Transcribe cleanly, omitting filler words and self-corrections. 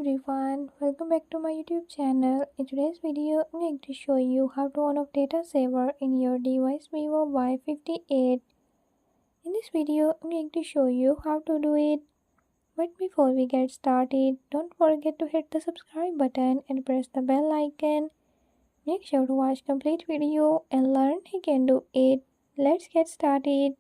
everyone, welcome back to my YouTube channel. In today's video, I'm going to show you how to on off data saver in your device Vivo Y58. In this video, I'm going to show you how to do it. But before we get started, don't forget to hit the subscribe button and press the bell icon. Make sure to watch complete video and learn how you can do it. Let's get started.